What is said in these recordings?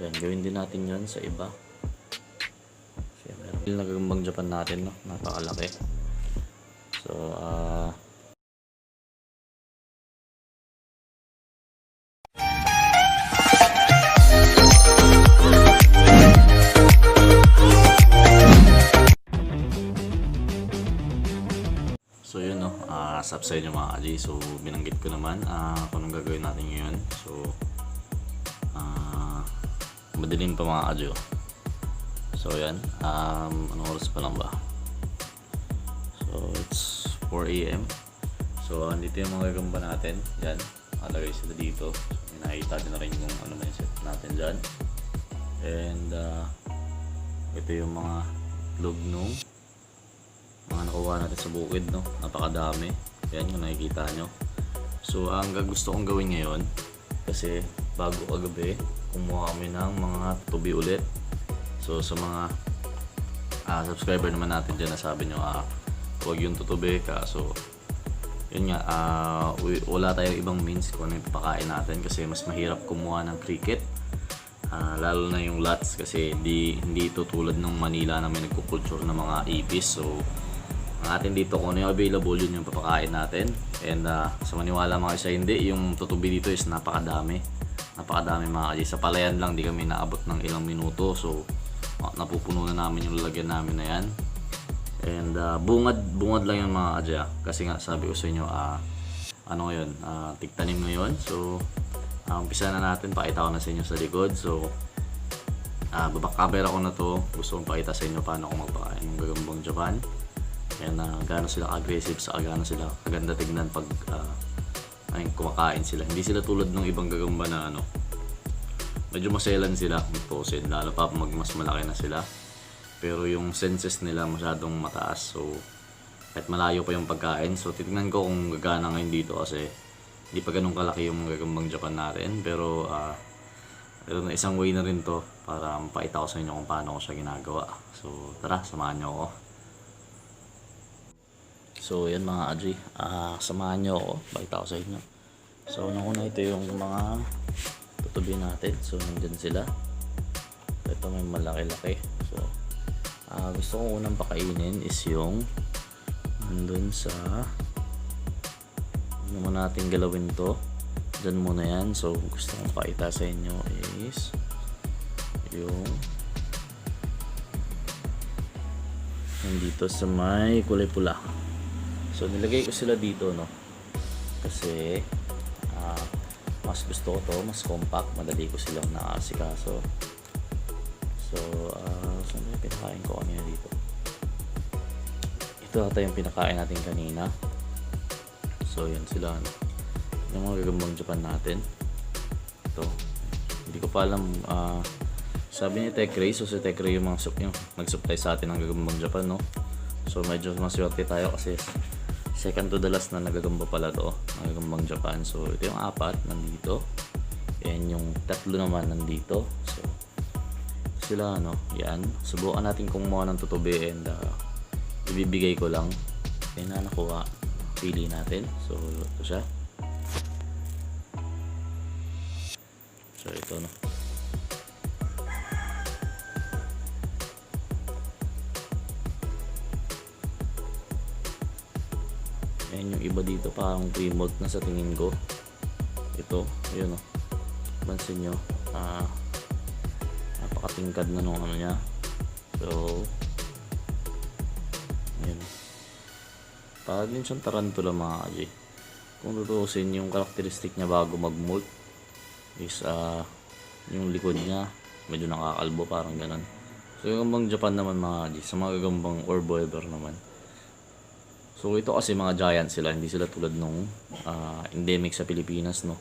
So yan, gawin din natin yan sa iba. So yan, meron yung Gagambang Japan natin, no? Napakalaki. So So yun, no, sub sa inyo mga kaji. So binanggit ko naman kung anong gagawin natin ngayon. So madilim pa mga kaji. So yan, anong oras pa lang ba? So it's 4 AM. So andito yung mga gagamba natin. Yan, alagay sila dito. So, nakikita nyo na rin kung ano man yung set natin dyan. And ito yung mga log nung mga nakuha natin sa bukid, no? Napakadami. Yan yung nakikita nyo. So ang gusto kong gawin ngayon, kasi bago kagabi kumuha kami ng mga tubi ulit. So sa mga subscriber naman natin dyan, nasabi nyo huwag yung tutubi, kaso yun nga, wala tayong ibang means kung ano yung papakain natin, kasi mas mahirap kumuha ng cricket, lalo na yung lots, kasi hindi ito tulad ng Manila na may nagkukulture ng mga ipis. So ang atin dito kung ano yung available, yun yung papakain natin. And sa maniwala mga isa, hindi, yung tutubi dito is napakadami mga kaji. Sa palayan lang di kami naabot ng ilang minuto. So napupuno na namin yung lalagyan namin na yan. And bungad lang yung mga kaji, kasi nga sabi ko sa inyo, ano ngayon, tigtanim ngayon. So umpisa na natin, pakita ko na sa inyo sa likod. So babak-camera ko na to, gusto kong pakita sa inyo paano ako magpakain ng Gagambang Japan. And gaano sila aggressive, sa gaano sila kaganda tignan pag kumakain sila. Hindi sila tulad ng ibang gagamba na medyo maselan sila magposin, lalo pa mas malaki na sila. Pero yung senses nila masyadong mataas, so kahit malayo pa yung pagkain. So titignan ko kung gagana ngayon dito, kasi hindi pa ganun kalaki yung Gagambang Japan natin. Pero na isang way na rin to para mapakita ko sa inyo kung paano ko siya ginagawa. So tara, samahan nyo ako. So yan mga adji, samahan nyo ako, pakita ko sa inyo. So una ito yung mga tutubi natin. So nandyan sila. Ito may malaki-laki. So gusto kong unang pakainin is yung nandun sa, ano mo natin galawin to, dyan muna yan. So gusto kong pakita sa inyo is yung nandito sa may kulay pula. So nilagay ko sila dito, no, kasi mas gusto ko to, mas compact, madali ko silang nakaasikaso. So saan yung pinakain ko kanina dito? Ito ata yung pinakain natin kanina. So yan sila, no, yung mga Gagambang Japan natin. Ito, hindi ko pa alam, sabi ni Tech Ray, so si Tech Ray yung nag-supply sa atin ng Gagambang Japan, no. So medyo maswerte tayo kasi second to the last na nagagamba pala to, Gagambang Japan. So ito yung 4 nandito, and yung 3 naman nandito. So sila, no, yan. Subukan natin kumuha ng tutubi, and ibibigay ko lang. Yan na nakuha, pili natin. So ito siya. So ito, no. Ayan yung iba dito, parang pre-mold na sa tingin ko. Ito, yun, oh. Pansin nyo, napakatingkad na nung ano niya. So yun, parang din siyang tarantula mga kaji. Kung tutuusin, yung karakteristik niya bago mag-molt is yung likod niya medyo nakakalbo, parang ganun. So yung Gagambang Japan naman mga kaji, sa mga Gagambang or boiler naman, so ito kasi mga giant sila, hindi sila tulad nung endemic sa Pilipinas, no,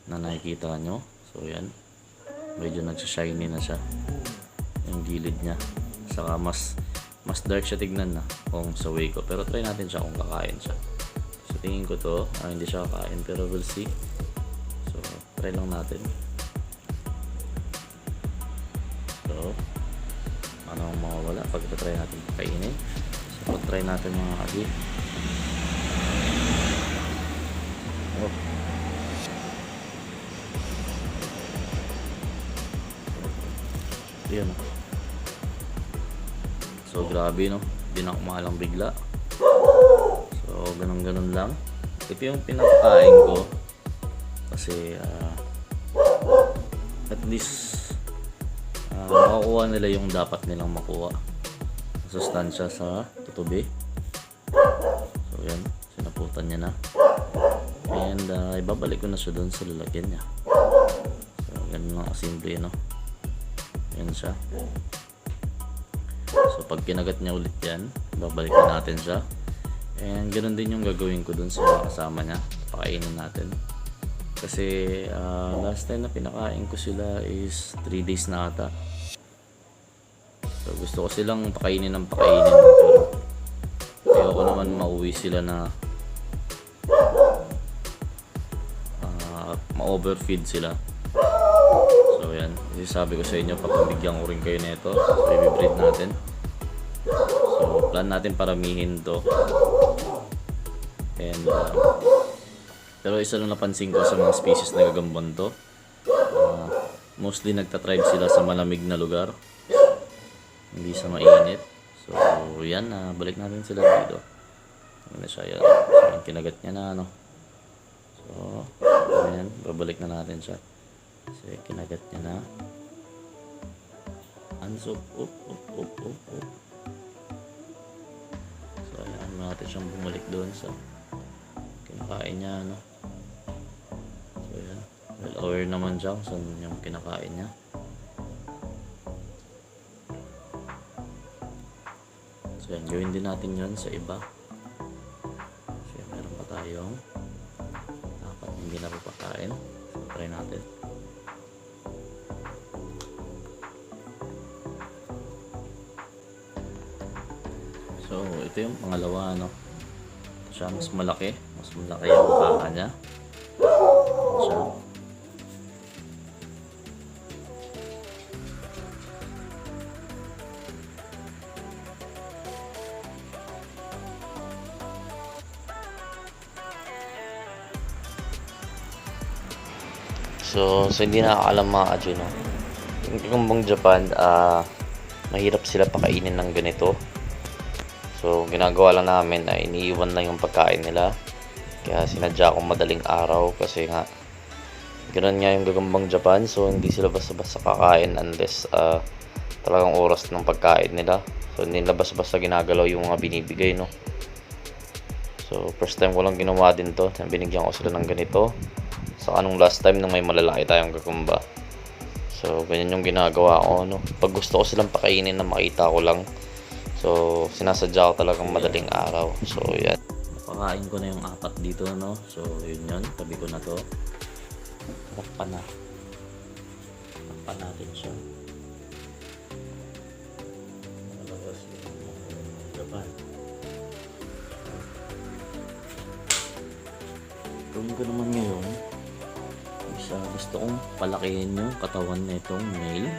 na nakikita nyo. So yan, medyo nagsashiny na siya yung gilid niya, saka mas dark siya tignan na kung sa way ko. Pero try natin siya kung kakain siya. So tingin ko to, hindi siya kakain, pero we'll see. So try lang natin. So ano ang mawawala pag try natin pakainin. So try natin mga kaji. Oh. Ayan. So grabe no, di na kumalang bigla. So ganun lang. Ito yung pinapakain ko kasi at least makukuha nila yung dapat nilang makuha, sustansya sa tutubi. So yan, sinaputan niya na, and ibabalik ko na siya doon sa lalagyan niya. So ganun lang kasimple, no? Yan siya. So pag kinagat niya ulit yan, babalik na natin siya. And ganoon din yung gagawin ko dun sa mga kasama niya. Pakainin natin. Kasi last time na pinakain ko sila is 3 days na ata. So gusto ko silang pakainin ng pakainin. Pero ayoko naman mauwi sila na ma-overfeed sila. So yan, sabi ko sa inyo, papabigyan ko rin kayo nito. So i-breed natin. So plan natin paramihin to. And pero isa lang napansin ko sa mga species na gagambang to, mostly nagtatribe sila sa malamig na lugar, hindi sa mainit. So yan, balik natin sila dito. Ano siya yan? So yan, kinagat niya na, ano. So yan, babalik na natin siya. So kinagat niya na. Ansop, up. So ayan, natin siyang bumalik doon sa kinakain niya, ano. So yan, well aware naman siya kung saan yung kinakain niya. So yan, gawin din natin yun sa iba. So yan, meron pa tayong dapat hindi na papakain. So try natin. So ito yung pangalawa, no. Siya mas malaki yung baka niya. Siya. So hindi nakakaalam mga adyo, no. Yung Gagambang Japan, mahirap sila pakainin ng ganito. So ginagawa lang namin ay iniiwan lang yung pagkain nila. Kaya sinadya akong madaling araw kasi nga ganoon nga yung Gagambang Japan. So hindi sila basta-basta kakain unless talagang oras ng pagkain nila. So hindi nila basta-basta ginagalaw yung mga binibigay, no. So first time ko lang ginawa din to. Binigyan ko sila ng ganito. Sa anong last time nung may malalaki tayong gagamba. So ganyan yung ginagawa ko, no. Pag gusto ko silang pakainin na makita ko lang, so sinasadya ko talagang madaling araw. So yan, napakain ko na yung 4 dito, no. So yun, tabi ko na to. Takpan natin siya. Malabas yung Japan. Gawin ko naman ngayon, gusto kong palakihin yung katawan na itong male.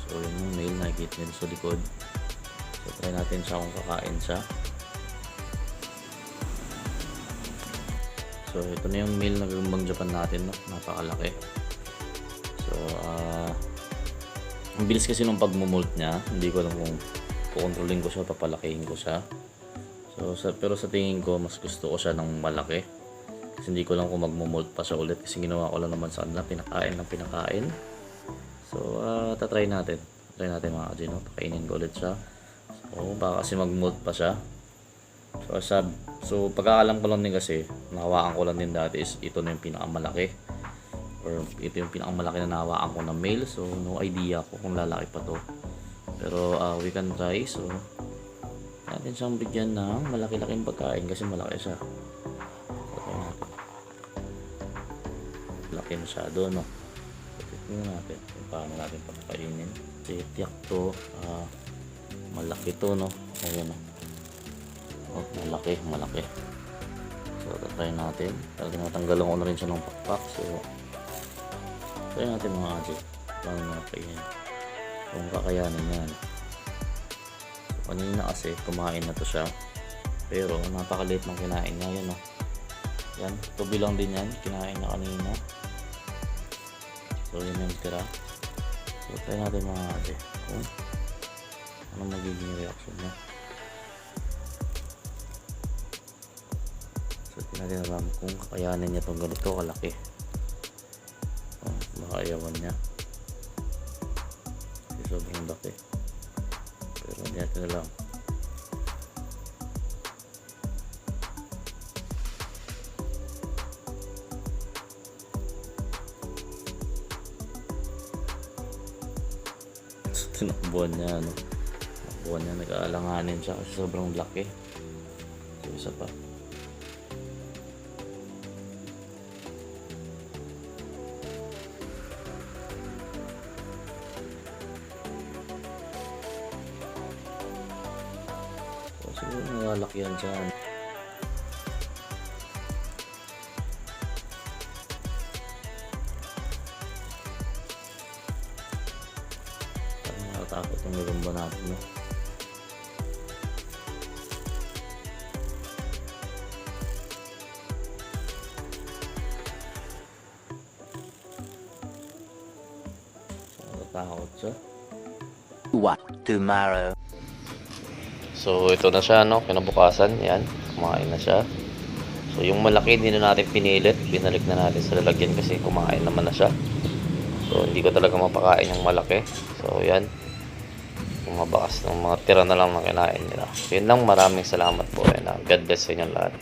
So yun yung male, nakikita nyo sa likod. So try natin siya kung kakain siya. So ito na yung male na Gagambang Japan natin, no? Napakalaki. So ang bilis kasi nung pagmumolt niya. Hindi ko alam kung kukontrolin ko siya, papalakihin ko siya. So pero sa tingin ko mas gusto ko siya ng malaki. Kasi hindi ko lang kung magmumolt pa siya ulit. Kasi ginawa ko lang naman sa kanila, pinakain. So tatry natin. Try natin mga kadyo, no? Pakainin ko ulit siya. So baka kasi magmolt pa siya. So pagkakalam ko lang din kasi, nahawakan ko lang din dati is ito na yung pinakamalaki. Or ito yung pinakamalaki na nahawakan ko na male. So no idea ko kung lalaki pa to. Pero we can try. So natin siyang bigyan ng malaki-laking pagkain kasi malaki siya. Laki masyado, no. Tignan natin kung paano natin papakainin. Kasi tiyak to, malaki to, no. Ayan, no. Oh, malaki. So try natin. Talagang natanggalan ko na rin siya ng pakpak. So try natin mga adyo paano napakainin, kung kakayanin yan. So kanina kasi kumain na to siya, pero napakaliit ng kinain niya. Yan, no. Yan, tubi lang din yan, kinain na kanina. So yun yung tira. So So try natin mga ate kung ano magiging reaction niya. So hindi natin alam kung kakayanin niya itong ganito kalaki. Baka ayawan niya kasi sobrang laki, pero hindi natin alam. Tinakbuhan niya, tinakbuhan niya, nag-aalanganin siya kasi sobrang laki. So isa pa. So siguro naglalakyan siya. Takot yung gagamba natin, no? Takot siya. What tomorrow? So ito na siya, no? Kinabukasan, yan, kumain na siya. So yung malaki hindi na natin pinilit, binalik na natin sa lalagyan kasi kumain naman na siya. So hindi ko talaga mapakain yung malaki. So yan, mabakas ng mga tira na lang na kinain nila. So yun lang, maraming salamat po, and God bless sa inyong lahat.